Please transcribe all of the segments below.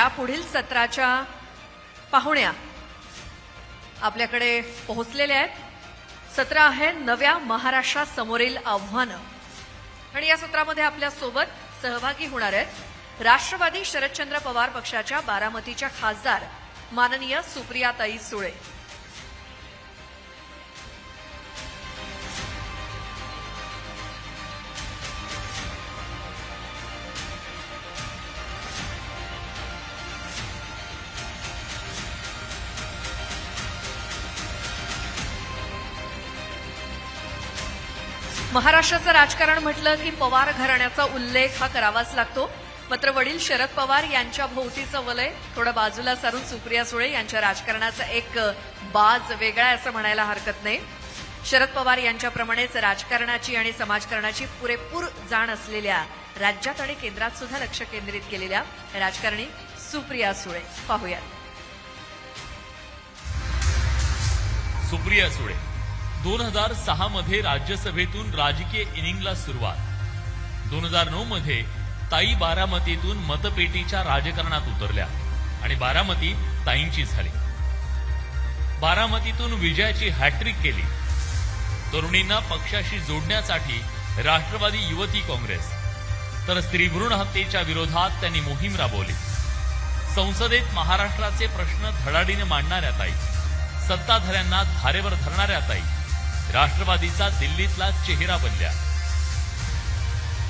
या पुढील सत्राच्या पाहुण्या आपल्याकडे पोहोचलेल्या आहेत। सत्र आहे नव्या महाराष्ट्रासमोरील आव्हानं आणि या सत्रामध्ये आपल्या सोबत सहभागी होणार आहेत राष्ट्रवादी शरदचंद्र पवार पक्षाच्या बारामतीच्या खासदार माननीय सुप्रियाताई सुळे। महाराष्ट्राचं राजकारण म्हटलं की पवार घराण्याचा उल्लेख हा करावाच लागतो। मात्र वडील शरद पवार यांच्या भोवतीचं वलय थोडं बाजूला सारून सुप्रिया सुळे यांच्या राजकारणाचा एक बाज वेगळा असं म्हणायला हरकत नाही। शरद पवार यांच्याप्रमाणेच राजकारणाची आणि समाजकारणाची पुरेपूर जाण असलेल्या, राज्यात आणि केंद्रात सुद्धा लक्ष केंद्रित केलेल्या राजकारणी सुप्रिया सुळे पाहूयात। सुप्रिया सुळे 2006 मध्ये राज्यसभेतून राजकीय इनिंगला सुरुवात। 2009 मध्ये ताई बारामतीतून मतपेटीच्या राजकारणात उतरल्या आणि बारामती ताईंची झाली। बारामतीतून विजयाची हॅट्रिक केली। तरुणींना पक्षाशी जोडण्यासाठी राष्ट्रवादी युवती काँग्रेस तर स्त्रीभ्रूण हत्येच्या विरोधात त्यांनी मोहीम राबवली। संसदेत महाराष्ट्राचे प्रश्न धडाडीने मांडणाऱ्या ताई, सत्ताधाऱ्यांना धारेवर धरणाऱ्या ताई राष्ट्रवादीचा दिल्लीतला चेहरा बनल्या।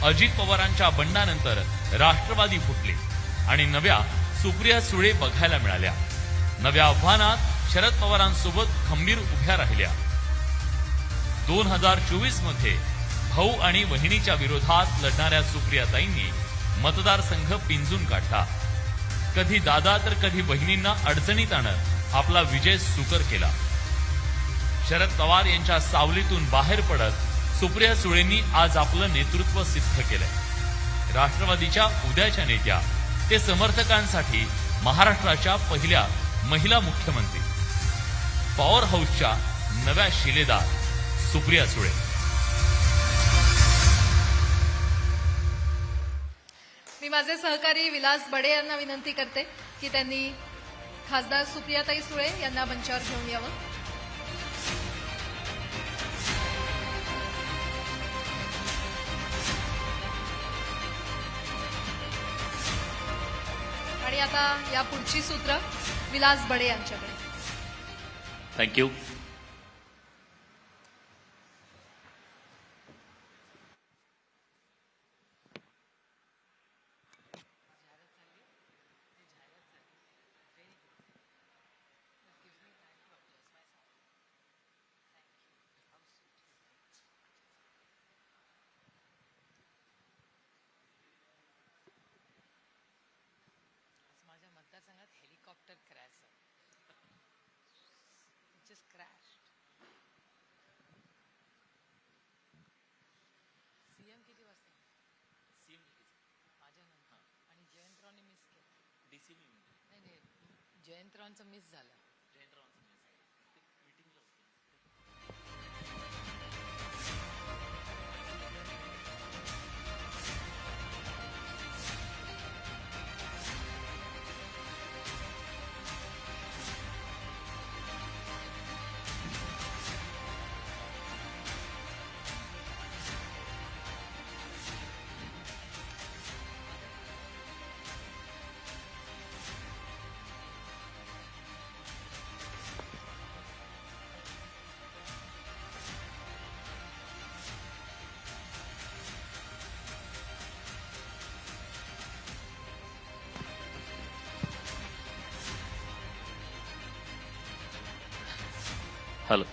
अजित पवारांच्या बंडानंतर राष्ट्रवादी फुटली आणि नव्या सुप्रिया सुळे बघायला मिळाल्या। नव्या आव्हानात शरद पवारांसोबत खंबीर उभ्या राहिल्या। 2024 मध्ये भाऊ आणि बहिणीच्या विरोधात लढणाऱ्या सुप्रियाताईंनी मतदारसंघ पिंजून काढला। कधी दादा तर कधी बहिणींना अडचणीत आणत आपला विजय सुकर केला। शरद पवार यांच्या सावलीतून बाहेर पडत सुप्रिया सुळेंनी आज आपलं नेतृत्व सिद्ध केलंय। राष्ट्रवादीच्या उद्याच्या नेत्या ते समर्थकांसाठी महाराष्ट्राच्या पहिल्या महिला मुख्यमंत्री, पॉवर हाऊसच्या नव्या शिलेदार सुप्रिया सुळे। मी माझे सहकारी विलास बडे यांना विनंती करते की त्यांनी खासदार सुप्रियाताई सुळे यांना मंचावर घेऊन यावं। आणि आता या पुढची सूत्र विलास बडे यांच्याकडे। थँक्यू। माझ्या मतदारसंघात helicopter crash just crash. CM किती वाजता? सीएम माझ्या नंतर आणि जयंतरावने मिस केलं। डीसी नाही जयंतरावांचं मिस झालं। हॅलो।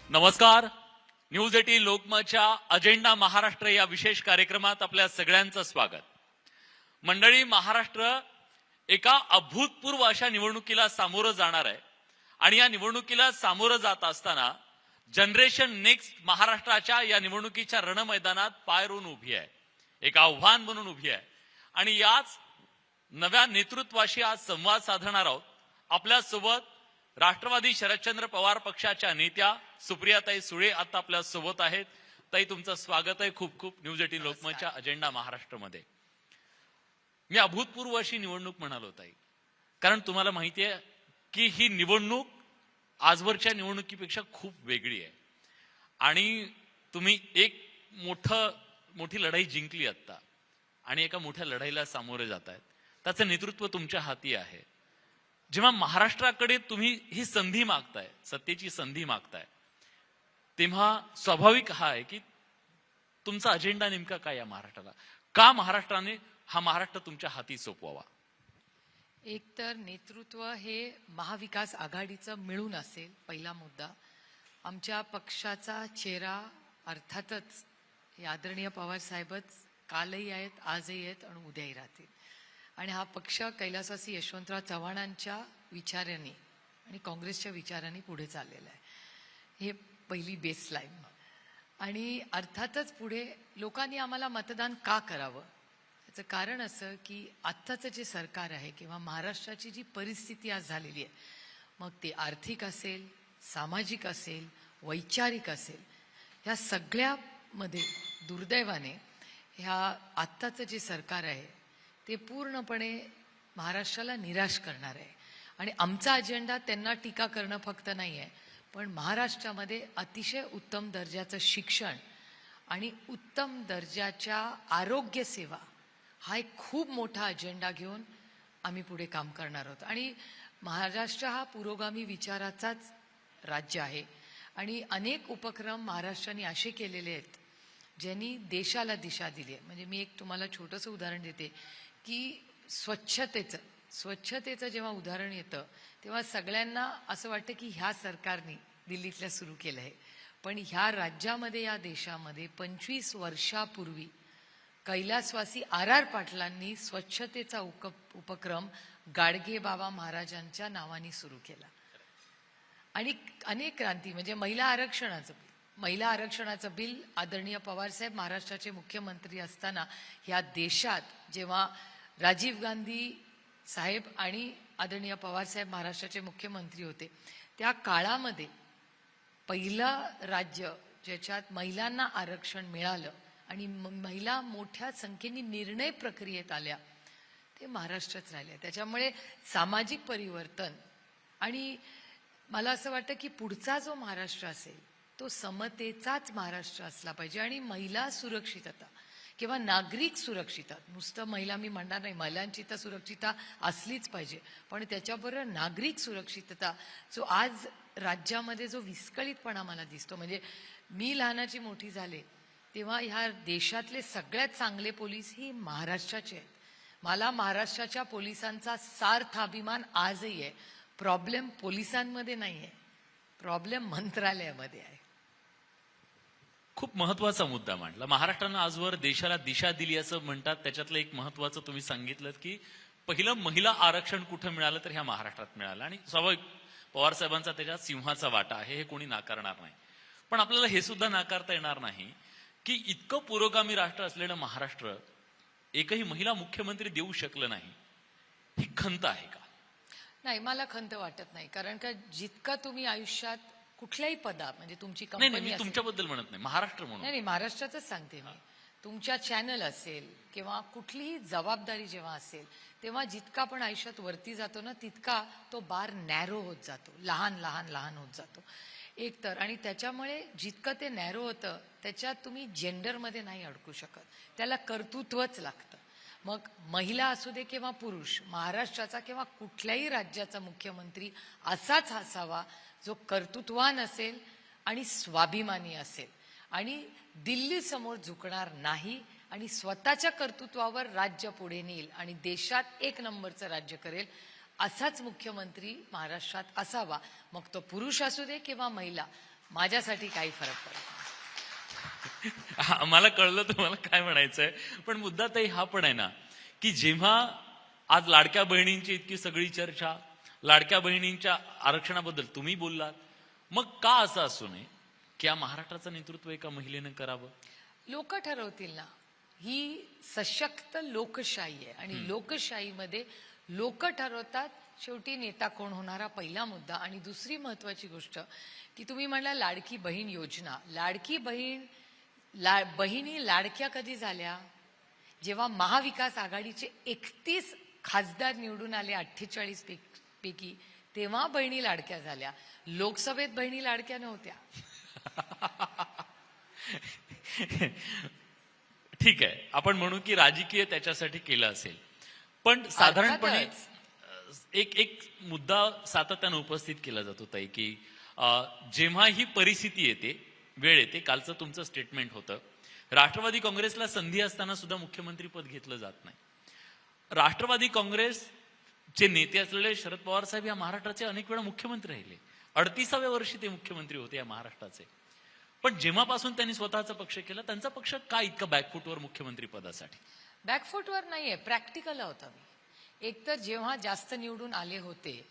नमस्कार। न्यूज 18 लोकमतच्या अजेंडा महाराष्ट्र या विशेष कार्यक्रमात आपल्या सगळ्यांचं स्वागत। मंडळी, महाराष्ट्र एका अभूतपूर्व अशा निवडणुकीला सामोरं जाणार आहे आणि या निवडणुकीला सामोरं जात असताना जनरेशन नेक्स्ट महाराष्ट्राच्या या निवडणुकीच्या रणमैदानात पाय रोवून उभी आहे, एक आव्हान म्हणून उभी आहे आणि याच नव्या नेतृत्वाशी आज संवाद साधणार आहोत। आपल्या सोबत राष्ट्रवादी शरदचंद्र पवार पक्षाच्या नेत्या सुप्रियाताई सुळे आता आपल्या सोबत आहेत. ताई, तुमचं स्वागत आहे खूप खूप न्यूज 18 लोकमतच्या अजेंडा महाराष्ट्रमध्ये. मी अभूतपूर्व अशी निवडणूक म्हणालो ताई, कारण तुम्हाला माहिती आहे की ही निवडणूक आजवरच्या निवडणुकीपेक्षा खूप वेगळी आहे आणि तुम्ही एक मोठी लढाई जिंकली आता आणि एका मोठ्या लढाईला सामोरे जात आहेत. त्याचं नेतृत्व तुमच्या हाती आहे. जेव्हा महाराष्ट्राकडे तुम्ही ही संधी मागताय, सत्तेची संधी मागताय, तेव्हा स्वाभाविक हा आहे की तुमचा अजेंडा नेमका काय या महाराष्ट्राला, का महाराष्ट्राने हा महाराष्ट्र तुमच्या हाती सोपवावा? एक तर नेतृत्व हे महाविकास आघाडीचं मिळून असेल, पहिला मुद्दा. आमच्या पक्षाचा चेहरा अर्थातच हे आदरणीय पवार साहेबच कालही आहेत, आजही आहेत आणि उद्याही राहतील. आणि हा पक्ष कैलासवासी यशवंतराव चव्हाणांच्या विचारांनी आणि काँग्रेसच्या विचारांनी पुढे चाललेला आहे. हे पहिली बेसलाईन. आणि अर्थातच पुढे लोकांनी आम्हाला मतदान का करावं, याचं कारण असं की आत्ताचं जे सरकार आहे किंवा महाराष्ट्राची जी परिस्थिती आज झालेली आहे, मग ते आर्थिक असेल, सामाजिक असेल, वैचारिक असेल, ह्या सगळ्यामध्ये दुर्दैवाने ह्या आत्ताचं जे सरकार आहे ते पूर्णपणे महाराष्ट्राला निराश करणार आहे. आणि आमचा अजेंडा त्यांना टीका करणं फक्त नाही आहे, पण महाराष्ट्रामध्ये अतिशय उत्तम दर्जाचं शिक्षण आणि उत्तम दर्जाच्या आरोग्य सेवा हा एक खूप मोठा अजेंडा घेऊन आम्ही पुढे काम करणार आहोत. आणि महाराष्ट्र हा पुरोगामी विचाराचाच राज्य आहे आणि अनेक उपक्रम महाराष्ट्राने असे केलेले आहेत ज्यांनी देशाला दिशा दिली आहे. म्हणजे मी एक तुम्हाला छोटंसं उदाहरण देते की स्वच्छतेचं जेव्हा उदाहरण येतं तेव्हा सगळ्यांना असं वाटतं की ह्या सरकारने दिल्लीतल्या सुरू केलं आहे, पण ह्या राज्यामध्ये, या देशामध्ये 25 वर्षापूर्वी कैलासवासी RR पाटलांनी स्वच्छतेचा उपक्रम गाडगे बाबा महाराजांच्या नावाने सुरू केला. आणि अनेक क्रांती, म्हणजे महिला आरक्षणाचं बिल आदरणीय पवारसाहेब महाराष्ट्राचे मुख्यमंत्री असताना ह्या देशात जेव्हा राजीव गांधी साहेब आणि आदरणीय पवारसाहेब महाराष्ट्राचे मुख्यमंत्री होते, त्या काळामध्ये पहिलं राज्य ज्याच्यात महिलांना आरक्षण मिळालं आणि महिला मोठ्या संख्येने निर्णय प्रक्रियेत आल्या ते महाराष्ट्रच राहिले. त्याच्यामुळे सामाजिक परिवर्तन आणि मला असं वाटतं की पुढचा जो महाराष्ट्र असेल तो समतेचाच महाराष्ट्र असला पाहिजे. आणि महिला सुरक्षितता किंवा नागरिक सुरक्षितता, नुसतं महिला मी म्हणणार नाही, महिलांची तर सुरक्षितता असलीच पाहिजे, पण त्याच्याबरोबर नागरिक सुरक्षितता जो आज राज्यामध्ये जो विस्कळीतपणा मला दिसतो. म्हणजे मी लहानाची मोठी झाले तेव्हा ह्या देशातले सगळ्यात चांगले पोलीस ही महाराष्ट्राचे आहेत. मला महाराष्ट्राच्या पोलिसांचा सार्थ अभिमान आजही आहे. प्रॉब्लेम पोलिसांमध्ये नाही आहे, प्रॉब्लेम मंत्रालयामध्ये आहे. खूप महत्वाचा मुद्दा मांडला. महाराष्ट्रानं आजवर देशाला दिशा दिली असं म्हणतात. त्याच्यातलं एक महत्वाचं तुम्ही सांगितलं की पहिलं महिला आरक्षण कुठं मिळालं तर ह्या महाराष्ट्रात मिळालं. आणि स्वाभाविक पवारसाहेबांचा त्याच्यात सिंहाचा वाटा आहे, हे कोणी नाकारणार नाही. पण आपल्याला हे सुद्धा नाकारता येणार नाही की इतकं पुरोगामी राष्ट्र असलेलं महाराष्ट्र एकही महिला मुख्यमंत्री देऊ शकलं नाही. ही खंत आहे का? नाही, मला खंत वाटत नाही. कारण का जितका तुम्ही आयुष्यात कुठल्याही पदा, म्हणजे तुमची नाही, कंपनी मी असेल, तुमच्याबद्दल म्हणत नाही, महाराष्ट्र म्हणून. नाही, महाराष्ट्रातच सांगते मी, तुमच्या चॅनल असेल किंवा कुठलीही जबाबदारी जेव्हा असेल तेव्हा जितका आपण आयुष्यात वरती जातो ना तितका तो बार नॅरो होत जातो, लहान होत जातो एक तर. आणि त्याच्यामुळे जितकं ते नॅरो होतं त्याच्यात तुम्ही जेंडरमध्ये नाही अडकू शकत, त्याला कर्तृत्वच लागतं. मग महिला असू दे किंवा पुरुष, महाराष्ट्राचा किंवा कुठल्याही राज्याचा मुख्यमंत्री असाच असावा जो कर्तृत्वान असेल आणि स्वाभिमानी असेल आणि दिल्ली समोर झुकणार नाही आणि स्वतःच्या कर्तृत्वावर राज्य पुढे नेईल आणि देशात एक नंबरचं राज्य करेल, असाच मुख्यमंत्री महाराष्ट्रात असावा. मग तो पुरुष असू दे किंवा महिला, माझ्यासाठी काही फरक पडत नाही. मला कळलं तुम्हाला काय म्हणायचंय, पण मुद्दा ताई हा पण आहे ना की जेव्हा आज लाडक्या बहिणींची इतकी सगळी चर्चा, लाडक्या बहिणींच्या आरक्षणाबद्दल तुम्ही बोललात, मग का असं असू नये की या महाराष्ट्राचं नेतृत्व एका महिलेनं करावं? लोक ठरवतील ना. ही सशक्त लोकशाही आहे आणि लोकशाहीमध्ये लोक ठरवतात शेवटी नेता कोण होणार हा पहिला मुद्दा. आणि दुसरी महत्वाची गोष्ट की तुम्ही म्हणला लाडकी बहीण योजना. लाडकी बहीण बहिणी लाडक्या कधी झाल्या? जेव्हा महाविकास आघाडीचे 31 खासदार निवडून आले 48 पैकी, तेव्हा बहिणी लाडक्या झाल्या. लोकसभेत बहिणी लाडक्या नव्हत्या. ठीक आहे, आपण म्हणू की राजकीय त्याच्यासाठी केलं असेल, पण साधारणपणे अर्थातच. एक मुद्दा सातत्यानं उपस्थित केला जातो ताई की जेव्हा ही परिस्थिती येते, वेळ येते, कालचं तुमचं स्टेटमेंट होतं, राष्ट्रवादी काँग्रेसला संधी असताना सुद्धा मुख्यमंत्री पद घेतलं जात नाही. राष्ट्रवादी काँग्रेसचे नेते असलेले शरद पवार साहेब या महाराष्ट्राचे अनेक वेळा मुख्यमंत्री राहिले. 38व्या वर्षी ते मुख्यमंत्री होते या महाराष्ट्राचे. पण जेव्हापासून त्यांनी स्वतःचा पक्ष केला, त्यांचा पक्ष का इतका बॅकफुटवर मुख्यमंत्री पदासाठी? बॅकफुटवर नाहीये, प्रॅक्टिकल होता मी. एकतर जेव्हा जास्त निवडून आले होते,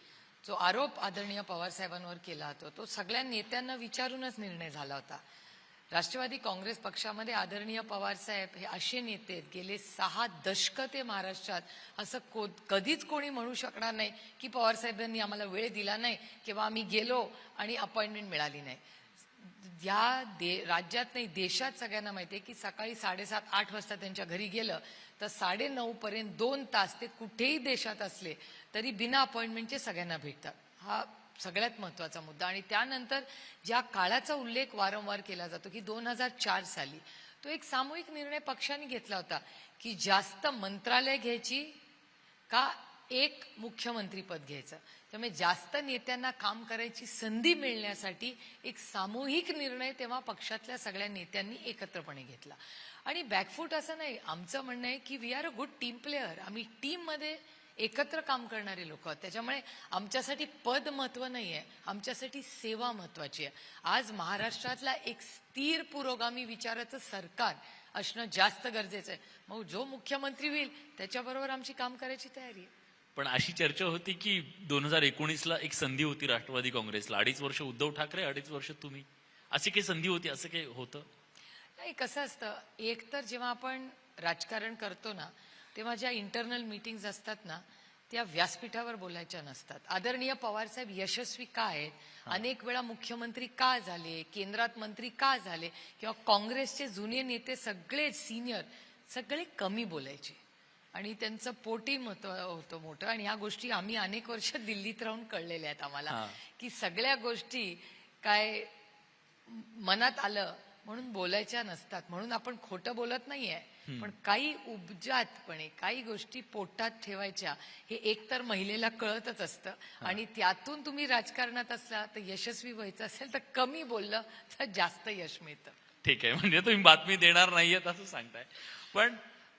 जो आरोप आदरणीय पवार साहेबांवर केला होता तो सगळ्या नेत्यांना विचारूनच निर्णय झाला होता. राष्ट्रवादी काँग्रेस पक्षामध्ये आदरणीय पवार साहेब हे असे नेते आहेत, गेले 6 दशकं ते महाराष्ट्रात, असं कधीच कोणी म्हणू शकणार नाही की पवार साहेबांनी आम्हाला वेळ दिला नाही किंवा आम्ही गेलो आणि अपॉइंटमेंट मिळाली नाही. राज्यात नाही, देशात सगळ्यांना माहिती आहे की सकाळी 7:30-8 वाजता त्यांच्या घरी गेलं तर 9:30 पर्यंत 2 तास ते कुठेही देशात असले तरी बिना अपॉइंटमेंटचे सगळ्यांना भेटतात. हा सगळ्यात महत्वाचा मुद्दा. आणि त्यानंतर ज्या काळाचा उल्लेख वारंवार केला जातो की 2004 साली तो एक सामूहिक निर्णय पक्षाने घेतला होता की जास्त मंत्रालय घ्यायची का एक मुख्यमंत्री पद घ्यायचं. त्यामुळे जास्त नेत्यांना काम करायची संधी मिळण्यासाठी एक सामूहिक निर्णय तेव्हा पक्षातल्या सगळ्या नेत्यांनी एकत्रपणे घेतला. आणि बॅकफूट असं नाही, आमचं म्हणणं आहे की we are a good team player. आम्ही टीममध्ये एकत्र काम करणारे लोक आहोत. त्याच्यामुळे आमच्यासाठी पद महत्व नाहीये, आमच्यासाठी सेवा महत्वाची आहे. आज महाराष्ट्रातला एक स्थिर पुरोगामी विचाराचं सरकार असणं जास्त गरजेचं आहे. मग जो मुख्यमंत्री होईल त्याच्याबरोबर आमची काम करायची तयारी आहे. पण अशी चर्चा होती की 2019ला एक संधी होती राष्ट्रवादी काँग्रेसला, 2.5 वर्ष उद्धव ठाकरे, 2.5 वर्ष तुम्ही, अशी काही संधी होती, असं काही होतं? नाही, कसं असतं, एक तर जेव्हा आपण राजकारण करतो ना तेव्हा ज्या इंटरनल मीटिंग्स असतात ना त्या व्यासपीठावर बोलायच्या नसतात. आदरणीय पवार साहेब यशस्वी का आहेत, अनेक वेळा मुख्यमंत्री का झाले, केंद्रात मंत्री का झाले, किंवा काँग्रेसचे जुने नेते सगळे सिनियर सगळे कमी बोलायचे आणि त्यांचं पोटी महत्व होतं मोठं. आणि ह्या गोष्टी आम्ही अनेक वर्ष दिल्लीत राहून कळलेल्या आहेत आम्हाला की सगळ्या गोष्टी काय मनात आलं म्हणून बोलायच्या नसतात. म्हणून आपण खोटं बोलत नाहीये, पण काही उपजातपणे काही गोष्टी पोटात ठेवायच्या हे एकतर महिलेला कळतच असतं. आणि त्यातून तुम्ही राजकारणात असला तर यशस्वी व्हायचं असेल तर कमी बोललं तर जास्त यश मिळतं. ठीक आहे, म्हणजे तुम्ही बातमी देणार नाहीयेत असं सांगताय. पण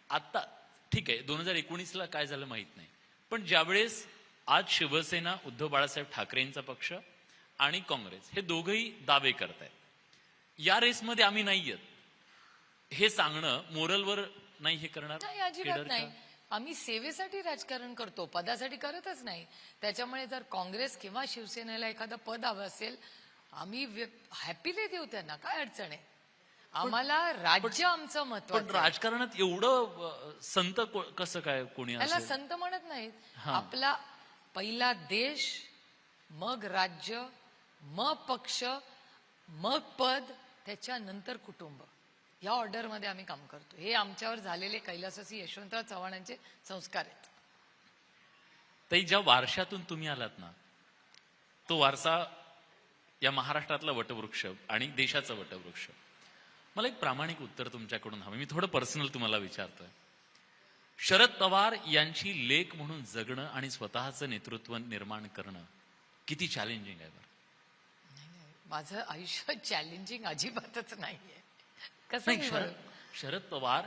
आता ठीक आहे, 2019ला काय झालं माहित नाही, पण ज्यावेळेस आज शिवसेना, उद्धव बाळासाहेब ठाकरेंचा पक्ष आणि काँग्रेस हे दोघंही दावे करतायत या रेसमध्ये आम्ही नाहीयेत, हे सांगणं मोरलवर नाही हे करणार? नाही, अजिबात नाही. आम्ही सेवेसाठी राजकारण करतो, पदासाठी करतच नाही. त्याच्यामुळे जर काँग्रेस किंवा शिवसेनेला एखादं पद हवं असेल आम्ही हॅपीली देऊ, त्यांना काय अडचण आहे. आम्हाला राज्य आमचं महत्वाचं. पण राजकारणात एवढं संत कसं काय कोणी त्याला असेल? संत म्हणत नाहीत. आपला पहिला देश, मग राज्य, मग पक्ष, मग पद, त्याच्यानंतर कुटुंब, या ऑर्डरमध्ये आम्ही काम करतो. हे आमच्यावर झालेले कैलासवासी यशवंतराव चव्हाणांचे संस्कार आहेत. ताई, ज्या वारशातून तुम्ही आलात ना, तो वारसा या महाराष्ट्रातला वटवृक्ष आणि देशाचा वटवृक्ष. मला एक प्रामाणिक उत्तर तुमच्याकडून हवं. मी थोडं पर्सनल तुम्हाला विचारतोय. शरद पवार यांची लेक म्हणून जगणं आणि स्वतःचं नेतृत्व निर्माण करणं किती चॅलेंजिंग आहे बरं? माझं आयुष्य चॅलेंजिंग अजिबातच नाहीये. कसं नाही, शरद पवार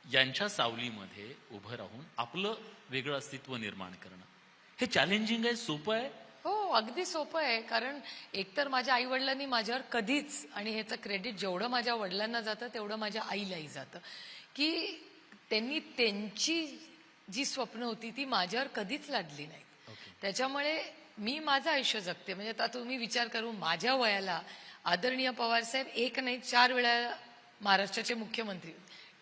यांच्या सावलीमध्ये उभं राहून आपलं वेगळं अस्तित्व निर्माण करणं हे चॅलेंजिंग आहे, सोपं आहे? हो, अगदी सोपं आहे. कारण एकतर माझ्या आई वडिलांनी माझ्यावर कधीच, आणि ह्याचं क्रेडिट जेवढं माझ्या वडिलांना जातं तेवढं माझ्या आईलाही जातं, की त्यांनी त्यांची जी स्वप्न होती ती माझ्यावर कधीच लादली नाही. त्याच्यामुळे मी माझं आयुष्य जगते. म्हणजे आता तुम्ही विचार करू, माझ्या वयाला आदरणीय पवार साहेब 1 नाही 4 वेळा महाराष्ट्राचे मुख्यमंत्री,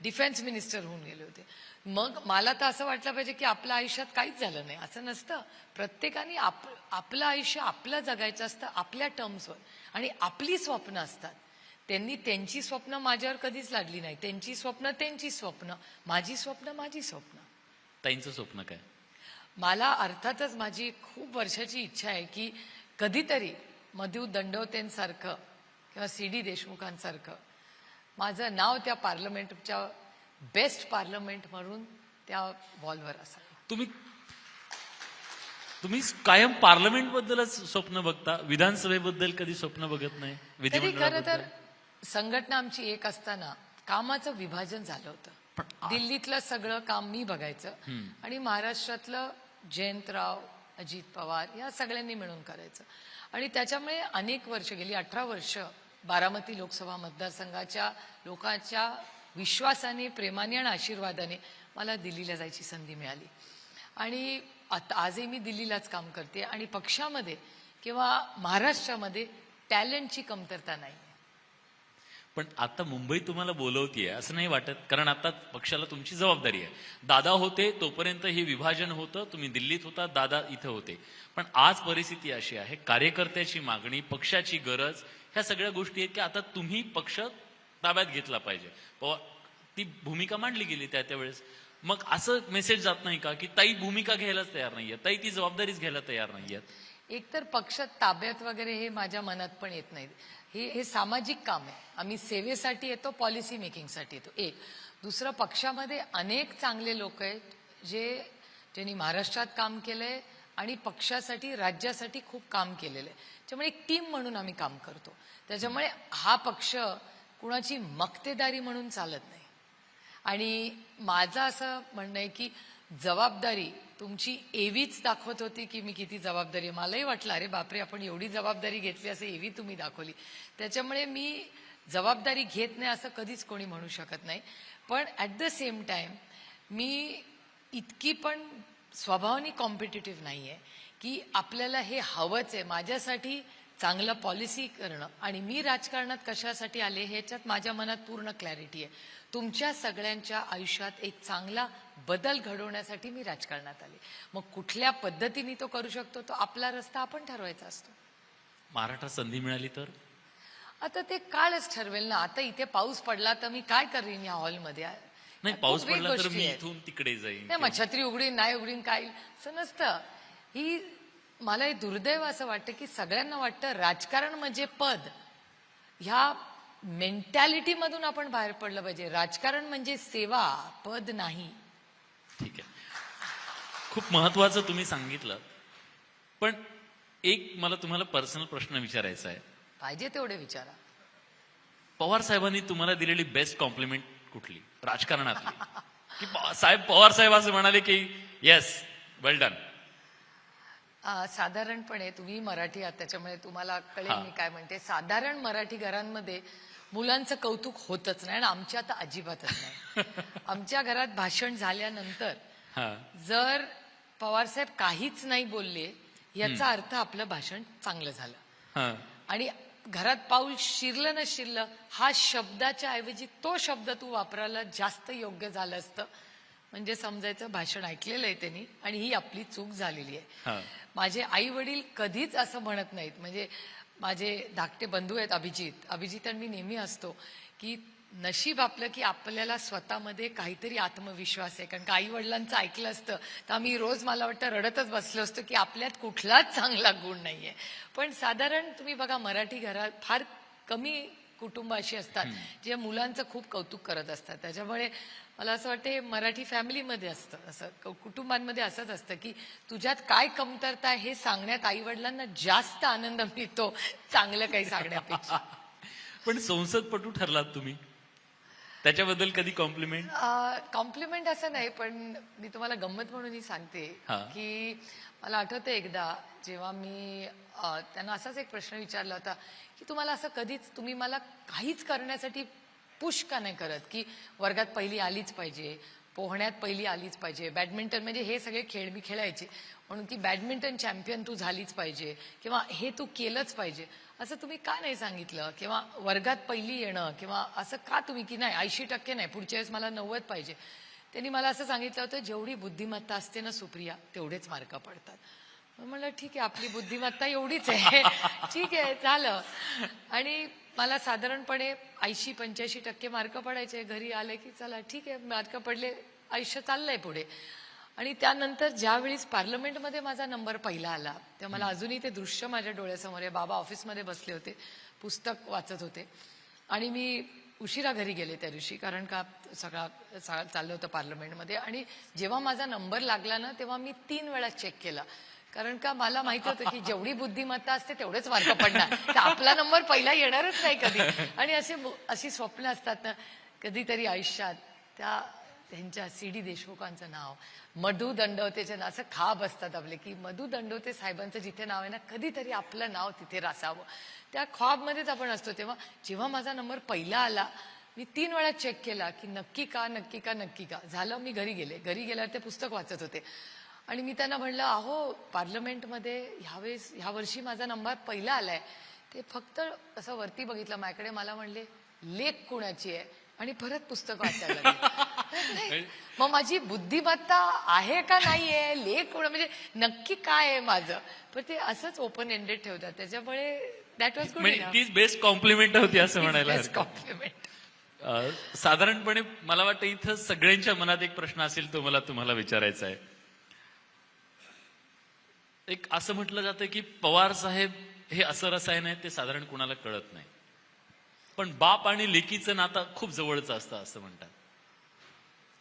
डिफेन्स मिनिस्टर होऊन गेले होते. मग मला तर असं वाटलं पाहिजे की आपल्या आयुष्यात काहीच झालं नाही, असं नसतं. प्रत्येकाने आपलं आयुष्य आपलं जगायचं असतं आपल्या टर्म्सवर, आणि आपली स्वप्न असतात. त्यांनी त्यांची स्वप्न माझ्यावर कधीच लादली नाही. त्यांची स्वप्न त्यांची स्वप्न, माझी स्वप्न माझी स्वप्न. ताईंचं स्वप्न काय? मला अर्थातच माझी खूप वर्षाची इच्छा आहे की कधीतरी मधु दंडवतेंसारखं किंवा सी.डी. देशमुखांसारखं माझं नाव त्या पार्लमेंटच्या बेस्ट पार्लमेंट म्हणून त्या वॉलवर असावं. तुम्ही कायम पार्लमेंट बद्दलच स्वप्न बघता, विधानसभेबद्दल कधी स्वप्न बघत नाही? तरी खरं तर विधिमंडळाबद्दल? संघटना आमची एक असताना कामाचं विभाजन झालं होतं. दिल्लीतलं सगळं काम मी बघायचं आणि महाराष्ट्रातलं जयंतराव, अजित पवार या सगळ्यांनी मिळून करायचं. आणि त्याच्यामुळे अनेक वर्ष गेली, 18 वर्ष बारामती लोकसभा मतदारसंघाच्या लोकांच्या विश्वासाने, प्रेमाने आणि आशीर्वादाने मला दिल्लीला जायची संधी मिळाली. आणि आजही मी दिल्लीलाच काम करते. आणि पक्षामध्ये किंवा महाराष्ट्रामध्ये टॅलेंटची कमतरता नाही. पण आता मुंबई तुम्हाला बोलवतीये असं नाही वाटत? कारण आता पक्षाला तुमची जबाबदारी आहे. दादा होते तोपर्यंत हे विभाजन होतं, तुम्ही दिल्लीत होता, दादा इथं होते. पण आज परिस्थिती अशी आहे, कार्यकर्त्याची मागणी, पक्षाची गरज, ह्या सगळ्या गोष्टी आहेत की आता तुम्ही पक्ष ताब्यात घेतला पाहिजे. ती भूमिका मांडली गेली त्यावेळेस. मग असं मेसेज जात नाही का की ताई भूमिका घ्यायलाच तयार नाहीये, ताई ती जबाबदारीच घ्यायला तयार नाहीयेत? एकतर पक्ष ताब्यात वगैरे हे माझ्या मनात पण येत नाही. हे सामाजिक काम आहे. आम्ही सेवेसाठी येतो, पॉलिसी मेकिंगसाठी येतो. एक दुसरं, पक्षामध्ये अनेक चांगले लोक आहेत ज्यांनी महाराष्ट्रात काम केलंय आणि पक्षासाठी, राज्यासाठी खूप काम केलेलं आहे. त्यामुळे एक टीम म्हणून आम्ही काम करतो. त्याच्यामुळे हा पक्ष कुणाची मक्तेदारी म्हणून चालत नाही. आणि माझं असं म्हणणं आहे की जबाबदारी तुमची एवीच दाखवत होती की मी किती जबाबदारी आहे. मलाही वाटलं अरे बापरे, आपण एवढी जबाबदारी घेतली, असं एवी तुम्ही दाखवली. त्याच्यामुळे मी जबाबदारी घेत नाही असं कधीच कोणी म्हणू शकत नाही. पण ॲट द सेम टाइम मी इतकी पण स्वभावाने कॉम्पिटिटिव्ह नाही आहे की आपल्याला हे हवंच आहे. माझ्यासाठी चांगलं पॉलिसी करणं आणि मी राजकारणात कशासाठी आले ह्याच्यात माझ्या मनात पूर्ण क्लॅरिटी आहे. तुमच्या सगळ्यांच्या आयुष्यात एक चांगला बदल घडवण्यासाठी मी राजकारणात आले. मग कुठल्या पद्धतीने तो करू शकतो, तो आपला रस्ता आपण ठरवायचा असतो. महाराष्ट्रात संधी मिळाली तर? आता ते काळच ठरवेल ना. आता इथे पाऊस पडला तर मी काय करीन या हॉलमध्ये? नाही, पाऊस पडला तर मी इथून तिकडे जाईन. नाही, मग छत्री उघडीन नाही उघडीन काय असं नसतं. ही मला हे दुर्दैव असं वाटतं की सगळ्यांना वाटतं राजकारण म्हणजे पद. ह्या मेंटॅलिटी मधून आपण बाहेर पडलं पाहिजे. राजकारण म्हणजे सेवा, पद नाही. ठीक आहे, खूप महत्वाचं तुम्ही सांगितलं. पण एक मला तुम्हाला पर्सनल प्रश्न विचारायचा आहे. पाहिजे तेवढे विचारा. पवार साहेबांनी तुम्हाला दिलेली बेस्ट कॉम्प्लिमेंट कुठली राजकारणातली? की साहेब, पवार साहेब असं म्हणाले की येस, वेल डन? साधारणपणे तुम्ही मराठी आहात त्याच्यामुळे तुम्हाला कळेल मी काय म्हणते. साधारण मराठी घरांमध्ये मुलांचं कौतुक होतच नाही आणि आमच्या आता अजिबातच नाही. आमच्या घरात भाषण झाल्यानंतर जर पवारसाहेब काहीच नाही बोलले याचा अर्थ आपलं भाषण चांगलं झालं. आणि घरात पाऊल शिरलं न शिरलं हा शब्दाच्या ऐवजी तो शब्द तू वापरायला जास्त योग्य झालं असतं. म्हणजे समजायचं भाषण ऐकलेलं आहे त्यांनी आणि ही आपली चूक झालेली आहे. माझे आई वडील कधीच असं म्हणत नाहीत. म्हणजे माझे धाकटे बंधू आहेत अभिजित आणि मी नेहमी असतो की नशीब आपलं की आपल्याला स्वतःमध्ये काहीतरी आत्मविश्वास आहे. कारण का आई वडिलांचं ऐकलं असतं तर आम्ही रोज मला वाटतं रडतच बसलो असतो की आपल्यात कुठलाच चांगला गुण नाहीये. पण साधारण तुम्ही बघा मराठी घरात फार कमी कुटुंब अशी असतात जे मुलांचं खूप कौतुक करत असतात. त्याच्यामुळे मला असं वाटतं हे मराठी फॅमिलीमध्ये असतं, असं कुटुंबांमध्ये असंच असतं की तुझ्यात काय कमतरता आहे हे सांगण्यात आई वडिलांना जास्त आनंद मिळतो चांगलं काही सांगण्यापेक्षा. पण संसदपटू ठरलात तुम्ही, त्याच्याबद्दल कधी कॉम्प्लिमेंट? कॉम्प्लिमेंट असं नाही, पण मी तुम्हाला गंमत म्हणूनही सांगते की मला आठवतं एकदा जेव्हा मी त्यांना असाच एक प्रश्न विचारला होता की तुम्हाला असं कधीच तुम्ही मला काहीच करण्यासाठी पुश का नाही करत की वर्गात पहिली आलीच पाहिजे, पोहण्यात पहिली आलीच पाहिजे, बॅडमिंटन म्हणजे हे सगळे खेळ मी खेळायचे म्हणून की बॅडमिंटन चॅम्पियन तू झालीच पाहिजे किंवा हे तू केलंच पाहिजे. असं तुम्ही का नाही सांगितलं, किंवा वर्गात पहिली येणं, किंवा असं का तुम्ही की नाही 80% नाही, पुढच्या वेळेस मला 90 पाहिजे. त्यांनी मला असं सांगितलं होतं, जेवढी बुद्धिमत्ता असते ना सुप्रिया, तेवढेच मार्क पडतात. मग म्हणलं ठीक आहे, आपली बुद्धिमत्ता एवढीच आहे. ठीक आहे, झालं. आणि मला साधारणपणे 80-85% मार्क पडायचे. घरी आले की चला ठीक आहे, मार्क पडले, आयुष्य चाललंय पुढे. आणि त्यानंतर ज्यावेळेस पार्लमेंटमध्ये माझा नंबर पहिला आला, तेव्हा मला अजूनही ते दृश्य माझ्या डोळ्यासमोर आहे. बाबा ऑफिसमध्ये बसले होते, पुस्तक वाचत होते, आणि मी उशिरा घरी गेले त्या दिवशी, कारण का चाललं होतं पार्लमेंटमध्ये. आणि जेव्हा माझा नंबर लागला ना, तेव्हा मी 3 वेळा चेक केला, कारण का मला माहिती होतं की जेवढी बुद्धिमत्ता असते तेवढेच मार्क पडणार, तर आपला नंबर पहिला येणारच नाही कधी. आणि अशी स्वप्न असतात ना कधीतरी आयुष्यात. त्यांच्या CD देशमुखांचं नाव, मधु दंडवतेचे असं खाब असतात आपले, की मधु दंडवते साहेबांचं जिथे नाव आहे ना, कधीतरी आपलं नाव तिथे रासावं. त्या ख्वाबमध्येच आपण असतो. तेव्हा जेव्हा माझा नंबर पहिला आला, मी 3 वेळा चेक केला की नक्की का नक्की का नक्की का. झालं, मी घरी गेले. घरी गेल्यावर ते पुस्तक वाचत होते, आणि मी त्यांना म्हणलं, अहो पार्लमेंटमध्ये ह्या वर्षी माझा नंबर पहिला आलाय. ते फक्त असं वरती बघितलं माझ्याकडे, मला म्हणले लेख कुणाची आहे, आणि परत पुस्तक वाचायला लागले. मग माझी बुद्धिमत्ता आहे का नाहीये, लेख कोण, म्हणजे नक्की काय आहे माझं. पण ते असंच ओपन एंडेड ठेवतात, त्याच्यामुळे दॅट वॉज गुड. तीच बेस्ट कॉम्प्लिमेंट होती असं म्हणायला हरकत. कॉम्प्लिमेंट. साधारणपणे मला वाटतं इथं सगळ्यांच्या मनात एक प्रश्न असेल, तो मला तुम्हाला विचारायचा आहे. एक असं म्हटलं जातं की पवार साहेब हे असं रसायन आहे, ते साधारण कुणाला कळत नाही, पण बाप आणि लेकीचं नातं खूप जवळचं असतं असं म्हणतात.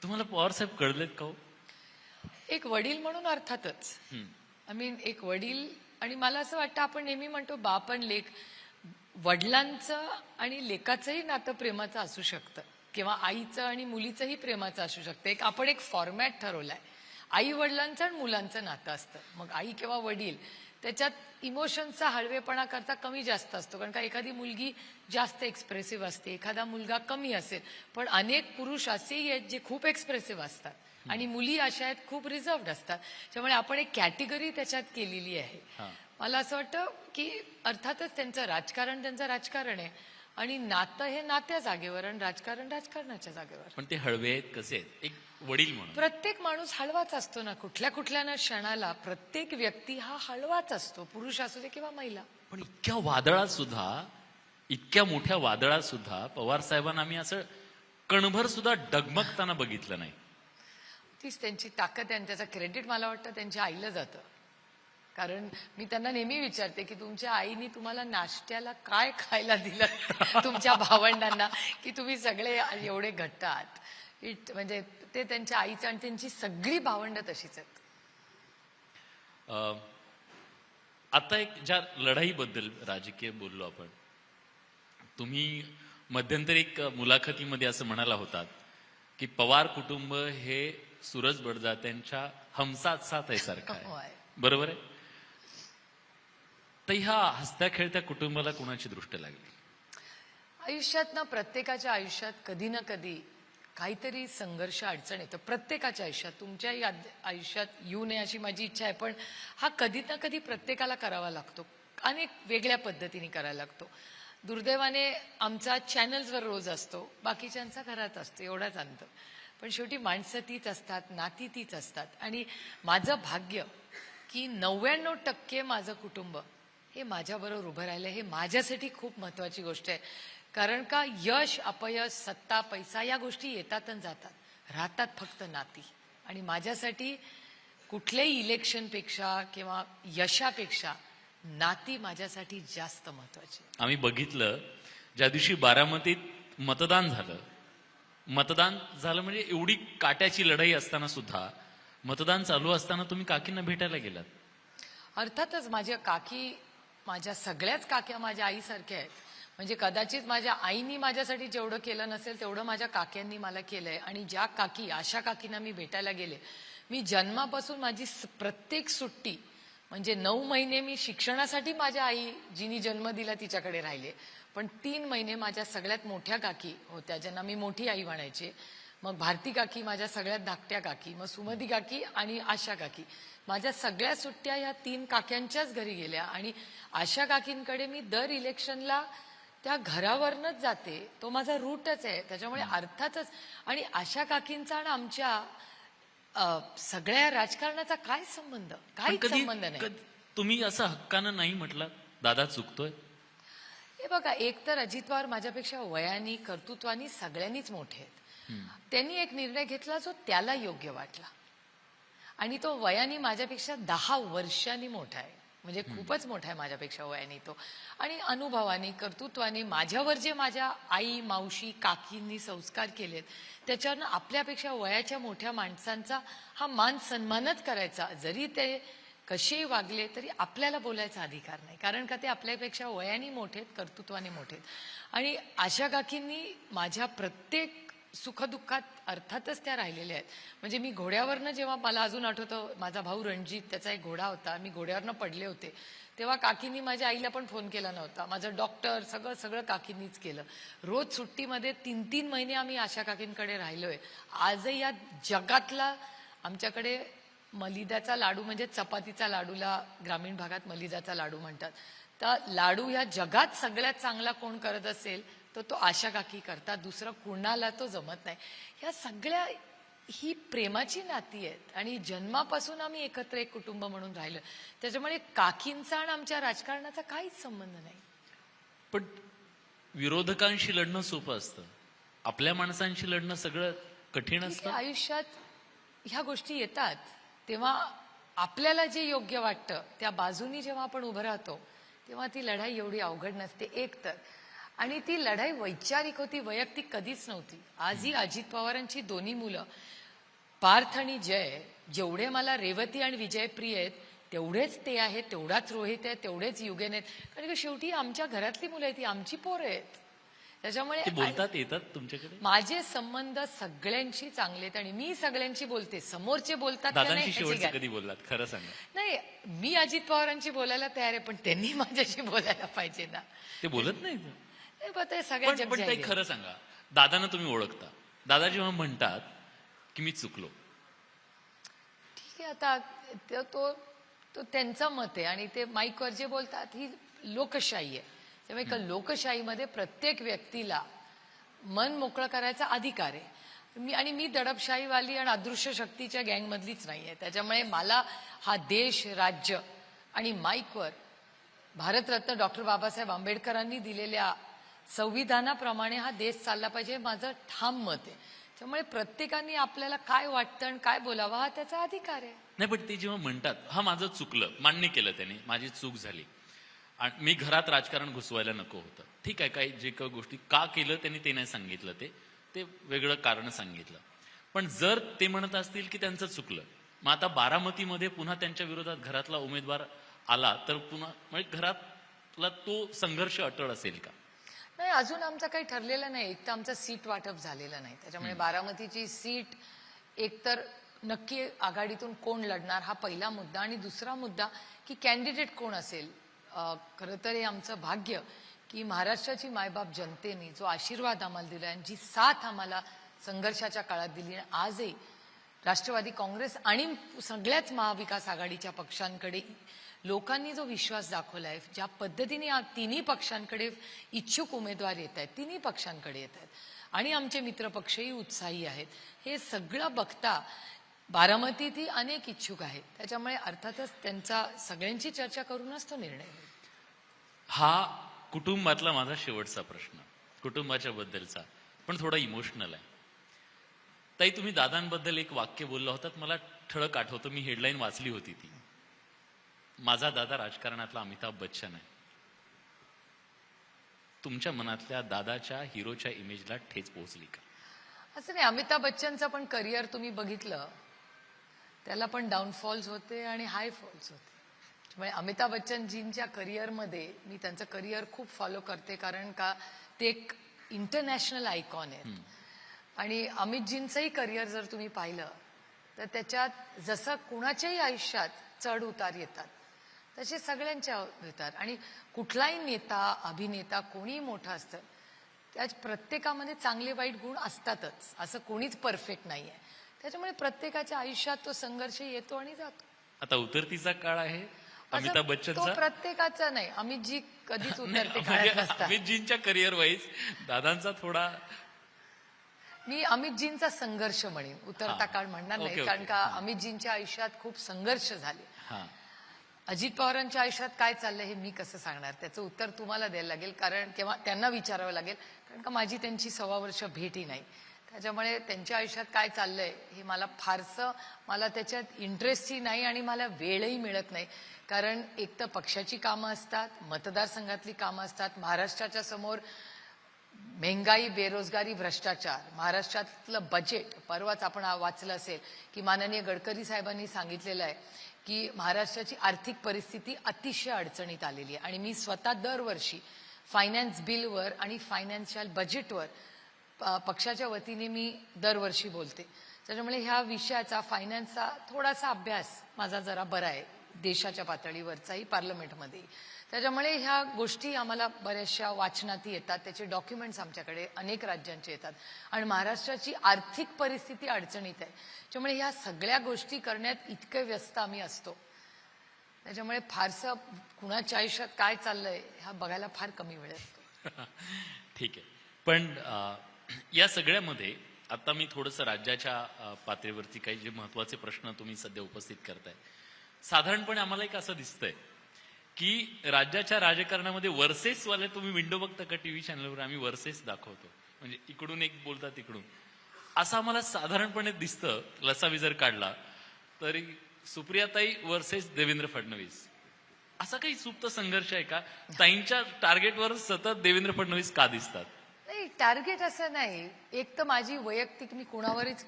तुम्हाला पवार साहेब कळलेत का हो? एक वडील म्हणून अर्थातच. एक वडील. आणि मला असं वाटतं, आपण नेहमी म्हणतो बाप आणि लेक, वडिलांचं आणि लेकाचंही नातं प्रेमाचं असू शकतं, किंवा आईचं आणि मुलीचंही प्रेमाचं असू शकतं. आपण एक फॉर्मॅट ठरवलाय. आई वडिलांचं आणि मुलांचं नातं असतं. मग आई किंवा वडील, त्याच्यात इमोशन्सचा हळवेपणा करता कमी जास्त असतो, कारण का एखादी मुलगी जास्त एक्सप्रेसिव्ह असते, एखादा मुलगा कमी असेल. पण अनेक पुरुष असेही आहेत जे खूप एक्सप्रेसिव्ह असतात, आणि मुली अशा आहेत खूप रिझर्व्ड असतात. त्यामुळे आपण एक कॅटेगरी त्याच्यात केलेली आहे. मला असं वाटतं की अर्थातच त्यांचं राजकारण आहे, आणि नातं हे नात्या जागेवर, आणि राजकारण राजकारणाच्या जागेवर. पण ते हळवे आहेत, कसे आहेत? एक वडील म्हणून प्रत्येक माणूस हळवाच असतो ना, कुठल्या ना क्षणाला प्रत्येक व्यक्ती हा हळवाच असतो, पुरुष असू दे किंवा महिला. पण इतक्या मोठ्या वादळात सुद्धा पवार साहेबांना आम्ही असं कणभर सुद्धा डगमगताना बघितलं नाही. तीच त्यांची ताकद आहे, आणि त्याचं क्रेडिट मला वाटतं त्यांच्या आईला जातं. कारण मी त्यांना नेहमी विचारते की तुमच्या आईनी तुम्हाला नाश्त्याला काय खायला दिलं तुमच्या भावंडांना, की तुम्ही सगळे एवढे घट्ट आहात. म्हणजे ते त्यांच्या आईचं, आणि त्यांची सगळी भावंड तशीच आहेत. आता एक ज्या लढाईबद्दल राजकीय बोललो आपण, तुम्ही मध्यंतरी एक मुलाखतीमध्ये असं म्हणाला होतात की पवार कुटुंब हे सूरज बडजात्यांच्या हमसाथ साथ आहे सारखं आहे, बरोबर आहे? तर ह्या हसत्या खेळत्या कुटुंबाला कुणाची दृष्ट लागली? आयुष्यात ना, प्रत्येकाच्या आयुष्यात कधी ना कधी काहीतरी संघर्ष, अडचण येतं. प्रत्येकाच्या आयुष्यात, तुमच्याही आयुष्यात येऊ नये अशी माझी इच्छा आहे, पण हा कधी ना कधी प्रत्येकाला करावा लागतो, अनेक वेगळ्या पद्धतीने करायला लागतो. दुर्दैवाने आमचा चॅनल्सवर रोज असतो, बाकीच्यांचा घरात असतो, एवढाच अंतर. पण शेवटी माणसं तीच असतात, नाती तीच असतात. आणि माझं भाग्य की 99% माझं कुटुंब हे माझ्याबरोबर उभं राहिलं, हे माझ्यासाठी खूप महत्वाची गोष्ट आहे. कारण का यश, अपयश, सत्ता, पैसा या गोष्टी येतात आणि जातात, राहतात फक्त नाती. आणि माझ्यासाठी कुठल्याही इलेक्शनपेक्षा किंवा यशापेक्षा नाती माझ्यासाठी जास्त महत्वाची. आम्ही बघितलं ज्या दिवशी बारामतीत मतदान झालं म्हणजे एवढी काट्याची लढाई असताना सुद्धा, मतदान चालू असताना तुम्ही काकींना भेटायला गेलात. अर्थातच माझ्या काकी, माझ्या सगळ्याच काक्या माझ्या आईसारख्या आहेत. म्हणजे कदाचित माझ्या आईनी माझ्यासाठी जेवढं केलं नसेल तेवढं माझ्या काक्यांनी मला केलंय. आणि ज्या काकी, अशा काकींना मी भेटायला गेले. मी जन्मापासून माझी प्रत्येक सुट्टी, म्हणजे 9 महिने मी शिक्षणासाठी माझ्या आई जिनी जन्म दिला तिच्याकडे राहिले, पण 3 महिने माझ्या सगळ्यात मोठ्या काकी होत्या, ज्यांना मी मोठी आई म्हणायचे, मग भारती काकी माझ्या सगळ्यात धाकट्या काकी, मग सुमती काकी आणि आशा काकी. माझ्या सगळ्या सुट्ट्या ह्या 3 काक्यांच्याच घरी गेल्या आणि आशा काकींकडे मी दर इलेक्शनला त्या घरावरनच जाते. तो माझा रूटच आहे. त्याच्यामुळे अर्थातच आणि आशा काकींचा आणि आमच्या सगळ्या राजकारणाचा काय संबंध? काहीच संबंध नाही. तुम्ही असं हक्कानं नाही म्हटलं दादा चुकतोय? हे बघा, एक तर अजित पवार माझ्यापेक्षा वयानी कर्तृत्वानी सगळ्यांनीच मोठे आहेत. त्यांनी एक निर्णय घेतला जो त्याला योग्य वाटला आणि तो वयानी माझ्यापेक्षा 10 वर्षांनी मोठा आहे. म्हणजे खूपच मोठा आहे माझ्यापेक्षा वयानी तो. आणि अनुभवानी कर्तृत्वानी माझ्यावर जे माझ्या आई मावशी काकींनी संस्कार केलेत त्याच्यावरनं आपल्यापेक्षा वयाच्या मोठ्या माणसांचा हा मान सन्मानच करायचा. जरी ते कसेही वागले तरी आपल्याला बोलायचा अधिकार नाही, कारण का ते आपल्यापेक्षा वयाने मोठेत, कर्तृत्वाने मोठेत. आणि आशा काकींनी माझ्या प्रत्येक सुखदुःखात अर्थातच त्या राहिलेल्या आहेत. म्हणजे मी घोड्यावरनं, जेव्हा मला अजून आठवतं, माझा भाऊ रणजित त्याचा एक घोडा होता, मी घोड्यावरनं पडले होते तेव्हा काकींनी माझ्या आईला पण फोन केला नव्हता. माझं डॉक्टर सगळं काकींनीच केलं. रोज सुट्टीमध्ये 3-3 महिने आम्ही आशा काकींकडे राहिलोय. आजही या जगातला आमच्याकडे मलिदाचा लाडू म्हणजे चपातीचा लाडूला ग्रामीण भागात मलिदाचा लाडू म्हणतात. तर लाडू ह्या जगात सगळ्यात चांगला कोण करत असेल तर तो आशा काकी करतात. दुसरं कुणाला तो जमत नाही. ह्या सगळ्या ही प्रेमाची नाती आहेत आणि जन्मापासून आम्ही एकत्र एक कुटुंब म्हणून राहिलो. त्याच्यामुळे काकींचा आणि आमच्या राजकारणाचा काहीच संबंध नाही. पण विरोधकांशी लढणं सोपं असतं, आपल्या माणसांशी लढणं सगळं कठीण असतं. आयुष्यात ह्या गोष्टी येतात तेव्हा आपल्याला जे योग्य वाटतं त्या बाजूनी जेव्हा आपण उभं राहतो तेव्हा ती लढाई एवढी अवघड नसते. एक तर आणि ती लढाई वैचारिक होती, वैयक्तिक कधीच नव्हती. आजही अजित पवारांची 2 मुलं पार्थ आणि जय, जेवढे मला रेवती आणि विजय प्रिय आहेत तेवढेच ते आहेत, तेवढाच रोहित आहे, तेवढेच युगेन आहेत. कारण की शेवटी आमच्या घरातली मुलं आहेत, ती आमची पोरं आहेत. त्याच्यामुळे ते बोलतात, येतात तुमच्याकडे? माझे संबंध सगळ्यांशी चांगले आहेत आणि मी सगळ्यांशी बोलते. समोरचे बोलतात का दादांशी नाही याची शेवटचं guarantee कधी बोललात खरं सांगा? नाही. मी अजित पवारांशी बोलायला तयार आहे, पण त्यांनी माझ्याशी बोलायला पाहिजे ना. ते बोलत नाही. नाही, पण ते सगळ्या पण जग ताई खरं सांगा, दादांना तुम्ही ओळखता. दादा जेव्हा म्हणतात की मी चुकलो, ठीक आहे. आता तो त्यांचं मत आहे आणि ते माईकवर जे बोलतात ही लोकशाही आहे. त्यामुळे लोकशाहीमध्ये प्रत्येक व्यक्तीला मन मोकळं करायचा अधिकार आहे. मी दडपशाहीवाली आणि अदृश्य शक्तीच्या गँगमधलीच नाही आहे. त्याच्यामुळे मला हा देश, राज्य आणि माईकवर भारतरत्न डॉक्टर बाबासाहेब आंबेडकरांनी दिलेल्या संविधानाप्रमाणे हा देश चालला पाहिजे, माझं ठाम मत आहे. त्यामुळे प्रत्येकाने आपल्याला काय वाटतं आणि काय बोलावं हा त्याचा अधिकार आहे. नाही पण ते जेव्हा म्हणतात हा माझं चुकलं, मान्य केलं त्याने, माझी चूक झाली आणि मी घरात राजकारण घुसवायला नको होतं, ठीक आहे, काही जे काही गोष्टी का केलं त्यांनी ते नाही सांगितलं, ते वेगळं कारण सांगितलं. पण जर ते म्हणत असतील की त्यांचं चुकलं, मग आता बारामतीमध्ये पुन्हा त्यांच्या विरोधात घरातला उमेदवार आला तर पुन्हा म्हणजे घरातला तो संघर्ष अटळ असेल का? नाही, अजून आमचं काही ठरलेलं नाही. एक तर आमचं सीट वाटप झालेलं नाही. त्याच्यामुळे बारामतीची सीट एकतर नक्की आघाडीतून कोण लढणार हा पहिला मुद्दा आणि दुसरा मुद्दा की कॅन्डिडेट कोण असेल. खरं तर हे आमचं भाग्य की महाराष्ट्राची मायबाप जनतेने जो आशीर्वाद आम्हाला दिला आणि जी साथ आम्हाला संघर्षाच्या काळात दिली, आजही राष्ट्रवादी काँग्रेस आणि सगळ्याच महाविकास आघाडीच्या पक्षांकडे लोकांनी जो विश्वास दाखवला आहे, ज्या पद्धतीने तिन्ही पक्षांकडे इच्छुक उमेदवार येत आहेत, तिन्ही पक्षांकडे येत आहेत आणि आमचे मित्रपक्षही उत्साही आहेत, हे सगळं बघता बारामतीतही अनेक इच्छुक आहेत. त्याच्यामुळे अर्थातच त्यांचा सगळ्यांची चर्चा करूनच तो निर्णय होईल. हा कुटुंबातला माझा शेवटचा प्रश्न, कुटुंबाच्या बद्दलचा, पण थोडा इमोशनल आहे. ताई, तुम्ही दादांबद्दल एक वाक्य बोलला होतात, मला ठळक आठवतं, मी हेडलाईन वाचली होती ती, माझा दादा राजकारणातला अमिताभ बच्चन आहे. तुमच्या मनातल्या दादाच्या हिरोच्या इमेजला ठेच पोहोचली का? असं नाही, अमिताभ बच्चनचं पण करिअर तुम्ही बघितलं, त्याला पण डाऊनफॉल्स होते आणि हाय फॉल्स होते. त्यामुळे अमिताभ बच्चनजींच्या करिअरमध्ये मी त्यांचं करिअर खूप फॉलो करते, कारण का ते एक इंटरनॅशनल आयकॉन आहेत. आणि अमितजींचंही करिअर जर तुम्ही पाहिलं तर त्याच्यात जसं कुणाच्याही आयुष्यात चढ उतार येतात तसे सगळ्यांच्या येतात. आणि कुठलाही नेता, अभिनेता, कोणीही मोठा असतं त्या प्रत्येकामध्ये चांगले वाईट गुण असतातच, असं कोणीच परफेक्ट नाहीये. त्याच्यामुळे प्रत्येकाच्या आयुष्यात तो संघर्ष येतो आणि जातो. आता उतरतीचा काळ आहे असं अमिताभ तो बच्चनचा. प्रत्येकाचा नाही. अमितजी कधीच उतरते म्हणजे काळात नसतात. अमितजींच्या करिअर वाईज दादांचा थोडा मी अमितजींचा संघर्ष म्हणेन, उतरता हा. काळ म्हणणार ओके, नाही. ओके. कारण का अमितजींच्या आयुष्यात खूप संघर्ष झाले. हा अजित पवारांच्या आयुष्यात काय चाललंय हे मी कसं सांगणार? त्याचं उत्तर तुम्हाला द्यायला लागेल, कारण किंवा त्यांना विचारावं लागेल, कारण का माझी त्यांची 1.25 वर्ष भेटही नाही. त्याच्यामुळे त्यांच्या आयुष्यात काय चाललंय हे मला त्याच्यात इंटरेस्टही नाही आणि मला वेळही मिळत नाही. कारण एक तर पक्षाची कामं असतात, मतदारसंघातली कामं असतात, महाराष्ट्राच्या समोर महंगाई, बेरोजगारी, भ्रष्टाचार, महाराष्ट्रातलं बजेट. परवाच आपण वाचलं असेल की माननीय गडकरी साहेबांनी सांगितलेलं आहे की महाराष्ट्राची आर्थिक परिस्थिती अतिशय अडचणीत आलेली आहे. आणि मी स्वतः दरवर्षी फायनान्स बिलवर आणि फायनान्शियल बजेटवर पक्षाच्या वतीने मी दरवर्षी बोलते. त्याच्यामुळे ह्या विषयाचा, फायनान्सचा थोडासा अभ्यास माझा जरा बरा आहे, देशाच्या पातळीवरचाही, पार्लमेंटमध्ये. त्याच्यामुळे ह्या गोष्टी आम्हाला बऱ्याचशा वाचनात येतात, त्याचे डॉक्युमेंट्स आमच्याकडे अनेक राज्यांचे येतात. आणि महाराष्ट्राची आर्थिक परिस्थिती अडचणीत आहे. त्याच्यामुळे ह्या सगळ्या गोष्टी करण्यात इतके व्यस्त आम्ही असतो. त्याच्यामुळे फारसं कुणाच्या आयुष्यात काय चाललंय ह्या बघायला फार कमी वेळ असतो. ठीक आहे. पण या सगळ्यामध्ये आता मी थोडंसं राज्याच्या पातळीवरती काही जे महत्वाचे प्रश्न तुम्ही सध्या उपस्थित करताय, साधारणपणे आम्हाला एक असं दिसतंय की राज्याच्या राजकारणामध्ये वर्सेसवाले, तुम्ही विंडो बघता का टीव्ही चॅनलवर? आम्ही वर्सेस दाखवतो, म्हणजे इकडून एक बोलतात तिकडून, असं आम्हाला साधारणपणे दिसतं. लसावी जर काढला तरी सुप्रियाताई वर्सेस देवेंद्र फडणवीस, असा काही सुप्त संघर्ष आहे का? ताईंच्या टार्गेटवर सतत देवेंद्र फडणवीस का दिसतात? नाही, टार्गेट असं नाही. एक तर माझी वैयक्तिक, मी कुणावरच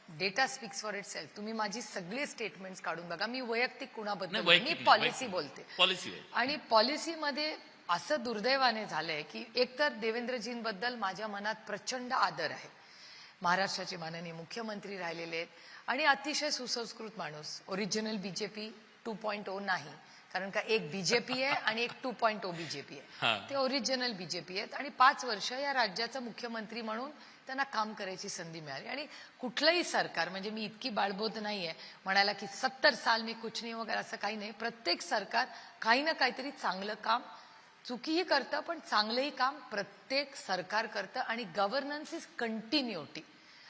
data speaks for itself. तुम्ही माझी सगळे स्टेटमेंट्स काढून बघा. मी वैयक्तिक कुणाबद्दल, मी पॉलिसी बोलते. पॉलिसी आणि पॉलिसीमध्ये असं दुर्दैवाने झालंय की एकतर देवेंद्रजींबद्दल माझ्या मनात प्रचंड आदर आहे. महाराष्ट्राचे माननीय मुख्यमंत्री राहिलेले आहेत आणि अतिशय सुसंस्कृत माणूस. ओरिजिनल बीजेपी 2.0 नाही, कारण का एक बीजेपी आहे आणि एक 2.0 बीजेपी आहे. ते ओरिजिनल बीजेपी आहेत आणि 5 वर्ष या राज्याचा मुख्यमंत्री म्हणून त्यांना काम करायची संधी मिळाली. आणि कुठलंही सरकार, म्हणजे मी इतकी बाळबोध नाहीये म्हणायला की 70 साल मी कुछ नाही वगैरे, असं काही नाही. प्रत्येक सरकार काही ना काहीतरी चांगलं काम, चुकीही करतं पण चांगलंही काम प्रत्येक सरकार करतं. आणि गव्हर्नन्स इज कंटिन्युटी.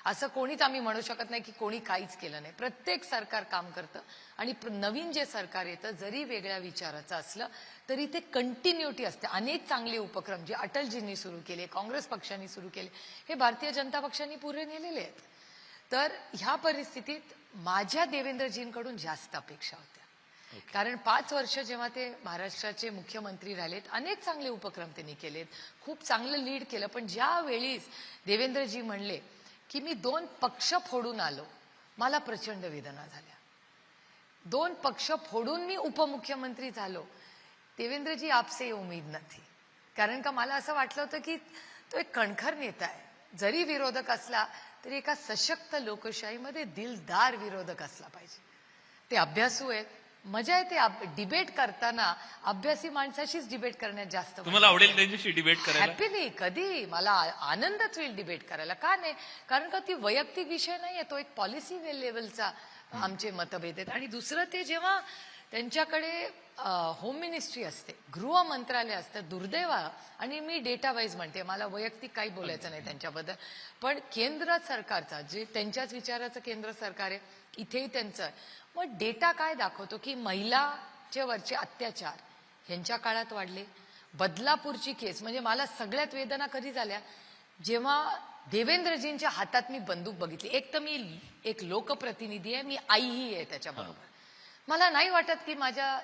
असं कोणीच आम्ही म्हणू शकत नाही की कोणी काहीच केलं नाही. प्रत्येक सरकार काम करतं आणि नवीन जे सरकार येतं जरी वेगळ्या विचाराचं असलं तरी ते कंटिन्युटी असते. अनेक चांगले उपक्रम जे अटलजींनी सुरू केले, काँग्रेस पक्षांनी सुरू केले, हे भारतीय जनता पक्षांनी पुढे नेलेले आहेत. तर ह्या परिस्थितीत माझ्या देवेंद्रजींकडून जास्त अपेक्षा होत्या. कारण 5 वर्ष जेव्हा ते महाराष्ट्राचे मुख्यमंत्री राहिलेत, अनेक चांगले उपक्रम त्यांनी केलेत, खूप चांगलं लीड केलं. पण ज्या वेळीच देवेंद्रजी म्हणले की मी 2 पक्ष फोडून आलो, मला प्रचंड वेदना झाल्या. 2 पक्ष फोडून मी उपमुख्यमंत्री झालो. देवेंद्रजी आपसे उमेद नथी. कारण का मला असं वाटलं होतं की तो एक कणखर नेता आहे. जरी विरोधक असला तरी एका सशक्त लोकशाहीमध्ये दिलदार विरोधक असला पाहिजे. ते अभ्यासू आहेत. मजा येते डिबेट करताना. अभ्यासी माणसाशीच डिबेट करण्यात जास्त. तुम्हाला आवडेल त्यांच्याशी डिबेट करायला? हॅपीली, कधी मला आनंदच होईल डिबेट करायला. का नाही? कारण का ती वैयक्तिक विषय नाहीये, तो एक पॉलिसी लेवलचा आमचे मतभेद आहेत. आणि दुसरं, ते जेव्हा त्यांच्याकडे होम मिनिस्ट्री असते, गृह मंत्रालय असतं, दुर्दैव. आणि मी डेटा वाईज म्हणते, मला वैयक्तिक काही बोलायचं नाही त्यांच्याबद्दल, पण केंद्र सरकारचा, जे त्यांच्याच विचाराचं केंद्र सरकार आहे, इथेही त्यांचं आहे. मग डेटा काय दाखवतो की महिलाचे वरचे अत्याचार ह्यांच्या काळात वाढले. बदलापूरची केस, म्हणजे मला सगळ्यात वेदना कधी झाल्या जेव्हा देवेंद्रजींच्या हातात मी बंदूक बघितली. एक तर मी एक लोकप्रतिनिधी आहे, मी आईही आहे त्याच्याबरोबर. मला नाही वाटत की माझ्या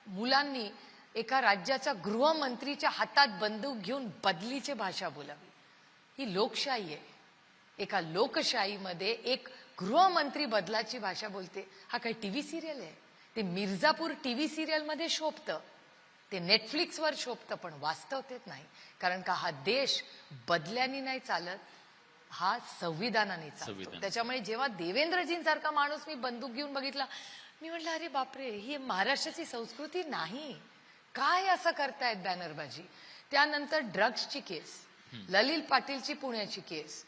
मुलांनी एका राज्याच्या गृहमंत्रीच्या हातात बंदूक घेऊन बदलीची भाषा बोलावी. ही लोकशाही आहे. एका लोकशाहीमध्ये एक गृहमंत्री बदलाची भाषा बोलते. हा काही टीव्ही सिरियल आहे? ते मिर्झापूर टीव्ही सिरियल मध्ये शोभतं, ते नेटफ्लिक्सवर शोभतं, पण वास्तवतेत नाही. कारण का हा देश बदल्याने नाही चालत, हा संविधानाने चालतो. त्याच्यामुळे जेव्हा देवेंद्रजींसारखा माणूस मी बंदूक घेऊन बघितला, मी म्हटलं अरे बापरे, ही महाराष्ट्राची संस्कृती नाही. काय असं करतायत बॅनरबाजी. त्यानंतर ड्रग्सची केस, ललित पाटीलची पुण्याची केस,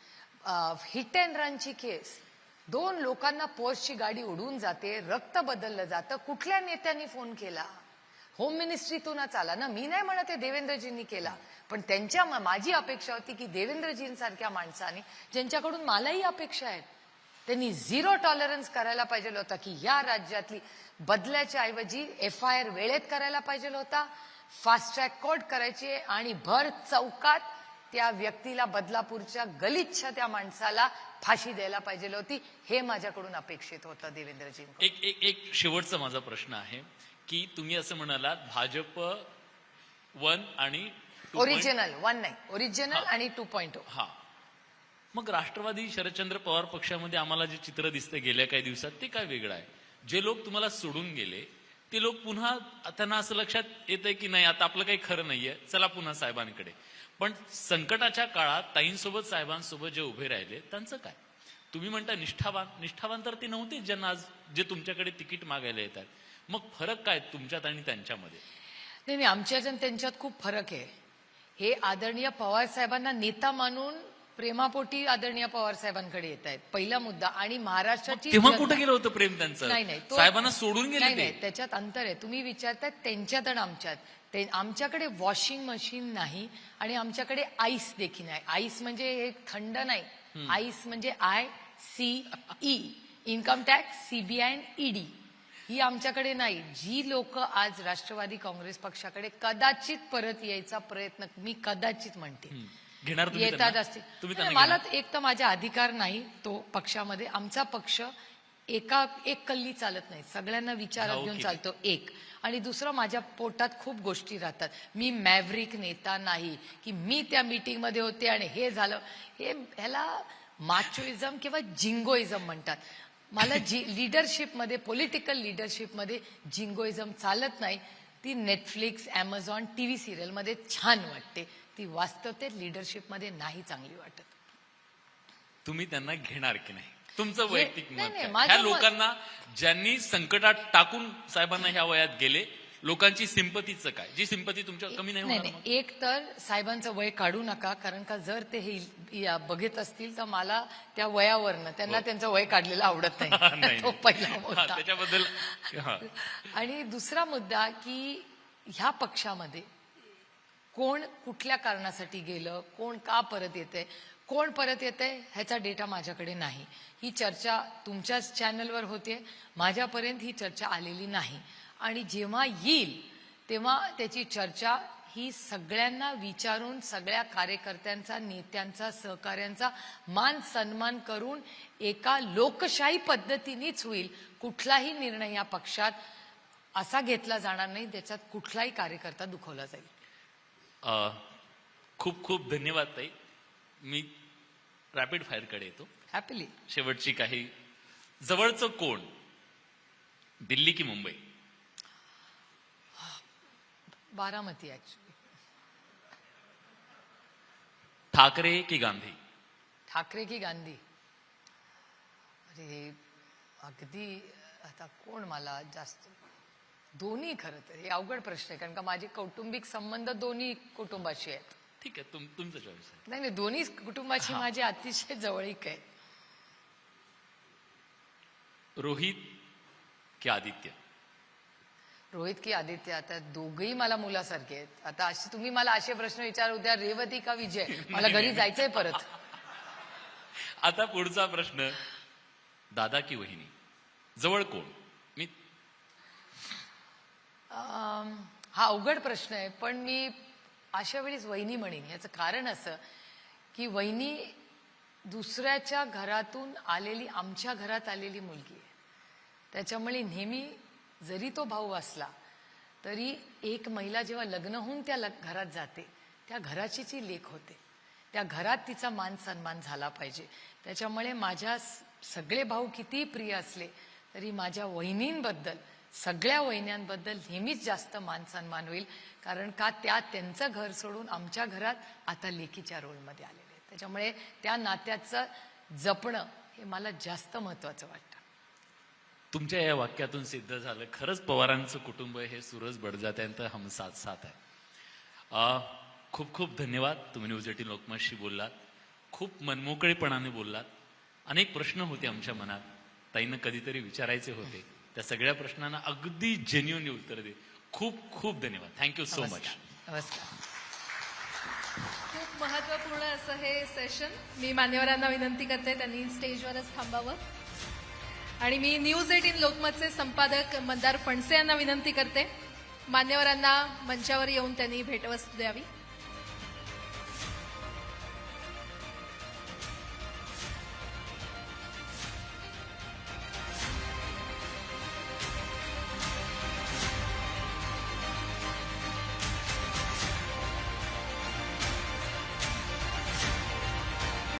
हिट अँड रनची केस, 2 लोकांना पोर्सची गाडी उडून जाते, रक्त बदललं जातं. कुठल्या नेत्यांनी फोन केला? होम मिनिस्ट्रीतूनच आला ना. मी नाही म्हणत देवेंद्रजींनी केला, पण त्यांच्या माझी अपेक्षा होती की देवेंद्रजींसारख्या माणसाने, ज्यांच्याकडून मलाही अपेक्षा आहेत, त्यांनी 0 टॉलरन्स करायला पाहिजे होता की या राज्यातली बदल्याच्या ऐवजी FIR वेळेत करायला पाहिजे होता, फास्ट ट्रॅक कोर्ट करायची आणि भर चौकात त्या व्यक्तीला, बदलापूरच्या गलिच्छ त्या माणसाला फाशी द्यायला पाहिजे होती. हे माझ्याकडून अपेक्षित होतं देवेंद्रजी. एक शेवटचा माझा प्रश्न आहे की तुम्ही असं म्हणालात भाजप 1 आणि 2. ओरिजिनल 1 नाही, ओरिजिनल आणि 2.0. हा, मग राष्ट्रवादी शरदचंद्र पवार पक्षामध्ये आम्हाला जे चित्र दिसतंय गेल्या काही दिवसात ते काय वेगळं आहे? जे लोक तुम्हाला सोडून गेले ते लोक पुन्हा त्यांना असं लक्षात येतंय की नाही आता आपलं काही खरं नाहीये, चला पुन्हा साहेबांकडे. पण संकटाच्या काळात ताईंसोबत साहेबांसोबत जे उभे राहिले त्यांचं काय? तुम्ही म्हणता निष्ठावान तर ते नव्हते ज्यांना आज जे तुमच्याकडे तिकीट मागायला येतात. मग फरक काय तुमच्यात आणि त्यांच्यामध्ये? नाही, आमच्यात आणि त्यांच्यात खूप फरक आहे. हे आदरणीय पवार साहेबांना नेता मानून प्रेमापोटी आदरणीय पवार साहेबांकडे येत आहेत, पहिला मुद्दा. आणि महाराष्ट्राची तेव्हा कुठे गेलं होतं प्रेम त्यांचं? नाही, साहेबांना सोडून गेले. नाही, त्याच्यात अंतर आहे. तुम्ही विचारताय त्यांच्यात आणि आमच्यात. आमच्याकडे वॉशिंग मशीन नाही आणि आमच्याकडे आईस देखील नाही. आईस म्हणजे हे थंड नाही, आईस म्हणजे ICE, इन्कम टॅक्स, CBI आणि ED. ही आमच्याकडे नाही. जी लोक आज राष्ट्रवादी काँग्रेस पक्षाकडे कदाचित परत यायचा प्रयत्न, मी कदाचित म्हणते, घेणार येतात असतील. मला एक तर माझा अधिकार नाही तो पक्षामध्ये. आमचा पक्ष एक कल्ली चालत नाही, सगळ्यांना विचारात घेऊन चालतो. एक आणि दुसरं, माझ्या पोटात खूप गोष्टी राहतात. मी मॅव्हरिक नेता नाही की मी त्या मीटिंग मध्ये होते आणि हे झालं. ह्याला माचोइझम किंवा जिंगोइझम म्हणतात. मला लीडरशिपमध्ये, पॉलिटिकल लीडरशिपमध्ये जिंगोइझम चालत नाही. ती नेटफ्लिक्स, Amazon TV सिरियल मध्ये छान वाटते, ती वास्तवतेत लीडरशिपमध्ये नाही चांगली वाटत. तुम्ही त्यांना घेणार की नाही? तुमचं वैयक्तिक मत काय? माझं ह्या लोकांना ज्यांनी संकटात टाकून साहेबांना ह्या वयात गेले, लोकांची सिंपतीचं काय? जी सिंपती तुमच्या कमी नाही होणार? नाही, एक तर साहेबांचं वय काढू नका, कारण का जर ते हे बघत असतील तर मला त्या वयावरनं त्यांना त्यांचं वय काढलेलं आवडत नाही. तो पहिला मुद्दा. त्याच्याबद्दल. आणि दुसरा मुद्दा की ह्या पक्षामध्ये कोण कुठल्या कारणासाठी गेलं, कोण का परत येतंय, कोण परत येतंय ह्याचा डेटा माझ्याकडे नाही. ही चर्चा तुमच्याच चॅनलवर होते, माझ्यापर्यंत ही चर्चा आलेली नाही. आणि जेव्हा येईल तेव्हा त्याची चर्चा ही सगळ्यांना विचारून, सगळ्या कार्यकर्त्यांचा, नेत्यांचा, सहकाऱ्यांचा मान सन्मान करून एका लोकशाही पद्धतीनेच होईल. कुठलाही निर्णय या पक्षात असा घेतला जाणार नाही त्याच्यात कुठलाही कार्यकर्ता दुखवला जाईल. खूप खूप धन्यवाद ताई. मी रॅपिड फायर कडे येतो. हॅपीली. शेवटची काही, जवळचं कोण, दिल्ली की मुंबई? बारामती. ऍक्च्युली ठाकरे की गांधी? ठाकरे की गांधी? अरे अगदी आता कोण मला जास्त, दोन्ही. खरं तर हे अवघड प्रश्न आहे, कारण का माझे कौटुंबिक संबंध दोन्ही कुटुंबाशी आहेत. ठीक आहे, तुमचं चॉईस आहे. नाही, दोन्ही कुटुंबाची माझी अतिशय जवळीक आहे. रोहित की आदित्य? रोहित की आदित्य? आता दोघही मला मुलासारखे आहेत. आता असे तुम्ही मला असे प्रश्न विचार, उद्या रेवती का विजय, मला घरी जायचंय परत. आता पुढचा प्रश्न, दादा की वहिनी, जवळ कोण? मी हा अवघड प्रश्न आहे, पण मी अशा वेळीच वहिनी म्हणेन. याचं कारण असं की वहिनी दुसऱ्याच्या घरातून आलेली, आमच्या घरात आलेली मुलगी आहे. त्याच्यामुळे नेहमी जरी तो भाऊ असला तरी एक महिला जेव्हा लग्न होऊन त्या घरात जाते, त्या घराची ती लेक होते. त्या घरात तिचा मान सन्मान झाला पाहिजे. त्याच्यामुळे माझ्या सगळे भाऊ किती प्रिय असले तरी माझ्या वहिनींबद्दल, सगळ्या वहिन्यांबद्दल नेहमीच जास्त मान सन्मान होईल. कारण का त्या त्यांचं घर सोडून आमच्या घरात आता लेकीच्या रोलमध्ये आलेले आहेत. त्याच्यामुळे त्या नात्याचं जपणं हे मला जास्त महत्वाचं वाटतं. तुमच्या या वाक्यातून सिद्ध झालं खरंच पवारांचं कुटुंब हे सूरज बडजात्यांचं हम साथ साथ आहे. खूप खूप धन्यवाद. तुम्ही न्यूज 18 लोकमतशी बोललात, खूप मनमोकळेपणाने बोललात. अनेक प्रश्न होते आमच्या मनात, ताईंना कधीतरी विचारायचे होते. त्या सगळ्या प्रश्नांना अगदी जेन्युअनली उत्तर दे. खूप खूप धन्यवाद. Thank you so much. नमस्कार. खूप महत्वपूर्ण असं हे सेशन. मी मान्यवरांना विनंती करते त्यांनी स्टेजवरच थांबावं आणि मी न्यूज 18 लोकमतचे संपादक मंदार फणसे यांना विनंती करते मान्यवरांना मंचावर येऊन त्यांनी भेटवस्तू द्यावी.